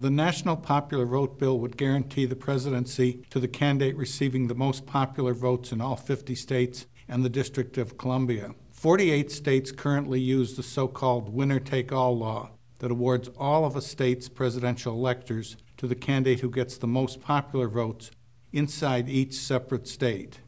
The National Popular Vote Bill would guarantee the presidency to the candidate receiving the most popular votes in all 50 states and the District of Columbia. 48 states currently use the so-called winner-take-all law that awards all of a state's presidential electors to the candidate who gets the most popular votes inside each separate state.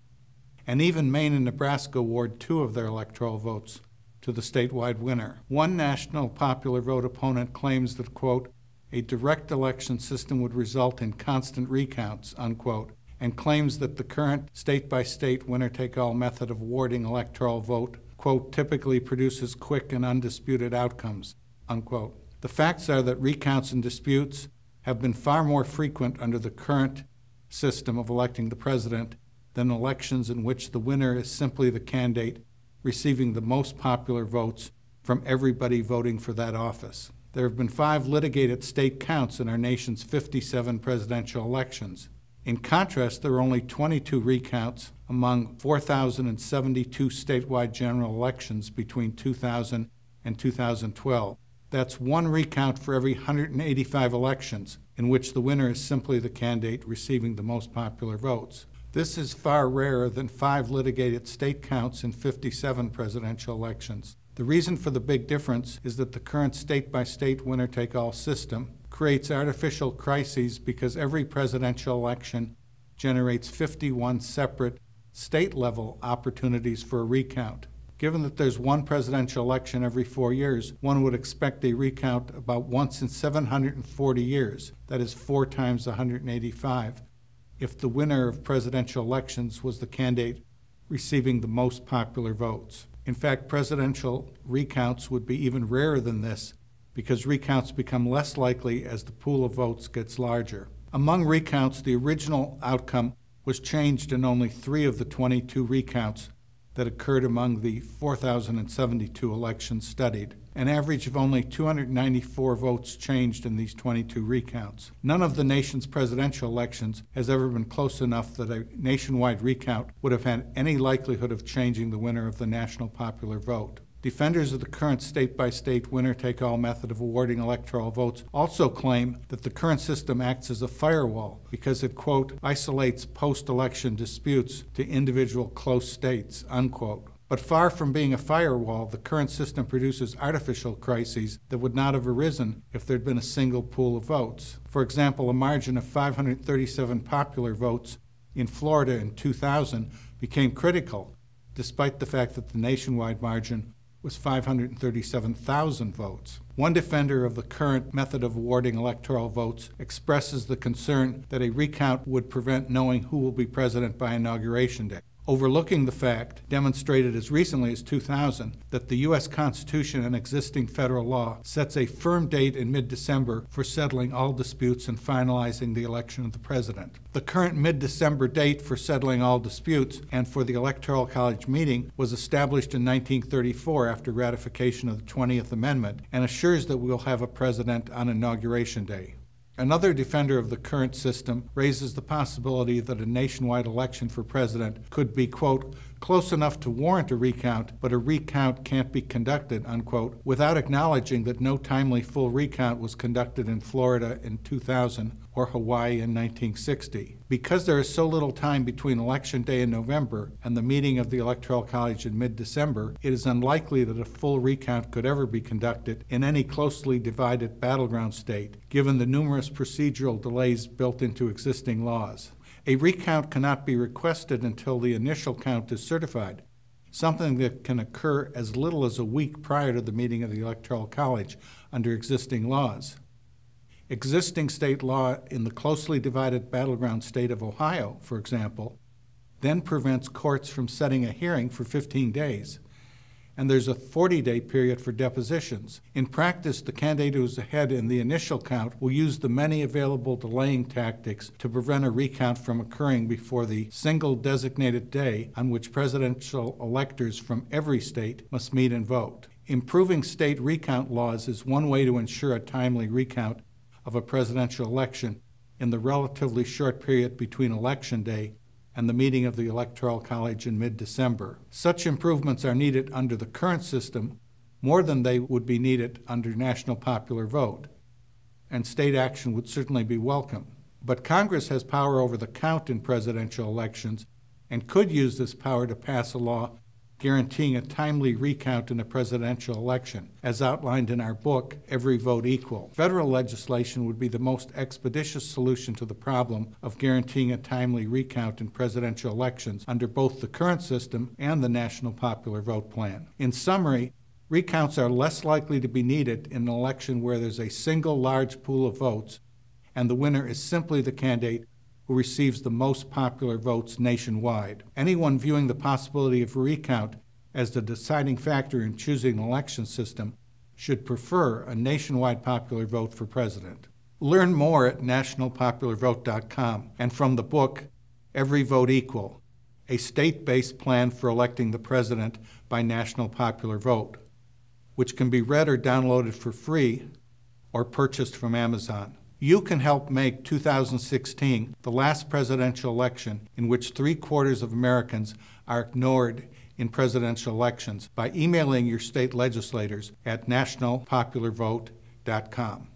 And even Maine and Nebraska award 2 of their electoral votes to the statewide winner. One national popular vote opponent claims that, quote, a direct election system would result in constant recounts, unquote, and claims that the current state-by-state winner-take-all method of awarding electoral vote, quote, typically produces quick and undisputed outcomes, unquote. The facts are that recounts and disputes have been far more frequent under the current system of electing the president than elections in which the winner is simply the candidate receiving the most popular votes from everybody voting for that office. There have been 5 litigated state counts in our nation's 57 presidential elections. In contrast, there are only 22 recounts among 4,072 statewide general elections between 2000 and 2012. That's 1 recount for every 185 elections, in which the winner is simply the candidate receiving the most popular votes. This is far rarer than 5 litigated state counts in 57 presidential elections. The reason for the big difference is that the current state-by-state winner-take-all system creates artificial crises because every presidential election generates 51 separate state-level opportunities for a recount. Given that there's 1 presidential election every 4 years, one would expect a recount about once in 740 years, that is 4 times 185, if the winner of presidential elections was the candidate receiving the most popular votes. In fact, presidential recounts would be even rarer than this because recounts become less likely as the pool of votes gets larger. Among recounts, the original outcome was changed in only 3 of the 22 recounts that occurred among the 4,072 elections studied. An average of only 294 votes changed in these 22 recounts. None of the nation's presidential elections has ever been close enough that a nationwide recount would have had any likelihood of changing the winner of the national popular vote. Defenders of the current state-by-state winner-take-all method of awarding electoral votes also claim that the current system acts as a firewall because it, quote, isolates post-election disputes to individual close states, unquote. But far from being a firewall, the current system produces artificial crises that would not have arisen if there had been a single pool of votes. For example, a margin of 537 popular votes in Florida in 2000 became critical, despite the fact that the nationwide margin was 537,000 votes. One defender of the current method of awarding electoral votes expresses the concern that a recount would prevent knowing who will be president by Inauguration Day, overlooking the fact, demonstrated as recently as 2000, that the U.S. Constitution and existing federal law sets a firm date in mid-December for settling all disputes and finalizing the election of the president. The current mid-December date for settling all disputes and for the Electoral College meeting was established in 1934 after ratification of the 20th Amendment and assures that we will have a president on Inauguration Day. Another defender of the current system raises the possibility that a nationwide election for president could be, quote, close enough to warrant a recount, but a recount can't be conducted, unquote, without acknowledging that no timely full recount was conducted in Florida in 2000 or Hawaii in 1960. Because there is so little time between Election Day in November and the meeting of the Electoral College in mid-December, it is unlikely that a full recount could ever be conducted in any closely divided battleground state, given the numerous procedural delays built into existing laws. A recount cannot be requested until the initial count is certified, something that can occur as little as a week prior to the meeting of the Electoral College under existing laws. Existing state law in the closely divided battleground state of Ohio, for example, then prevents courts from setting a hearing for 15 days, and there's a 40-day period for depositions. In practice, the candidate who is ahead in the initial count will use the many available delaying tactics to prevent a recount from occurring before the single designated day on which presidential electors from every state must meet and vote. Improving state recount laws is one way to ensure a timely recount of a presidential election in the relatively short period between Election Day and the meeting of the Electoral College in mid-December. Such improvements are needed under the current system more than they would be needed under national popular vote. and state action would certainly be welcome. But Congress has power over the count in presidential elections and could use this power to pass a law guaranteeing a timely recount in a presidential election, as outlined in our book, Every Vote Equal. Federal legislation would be the most expeditious solution to the problem of guaranteeing a timely recount in presidential elections under both the current system and the National Popular Vote Plan. In summary, recounts are less likely to be needed in an election where there's a single large pool of votes and the winner is simply the candidate who receives the most popular votes nationwide. Anyone viewing the possibility of a recount as the deciding factor in choosing an election system should prefer a nationwide popular vote for president. Learn more at nationalpopularvote.com and from the book, Every Vote Equal, a state-based plan for electing the president by national popular vote, which can be read or downloaded for free or purchased from Amazon. You can help make 2016 the last presidential election in which 3/4 of Americans are ignored in presidential elections by emailing your state legislators at nationalpopularvote.com.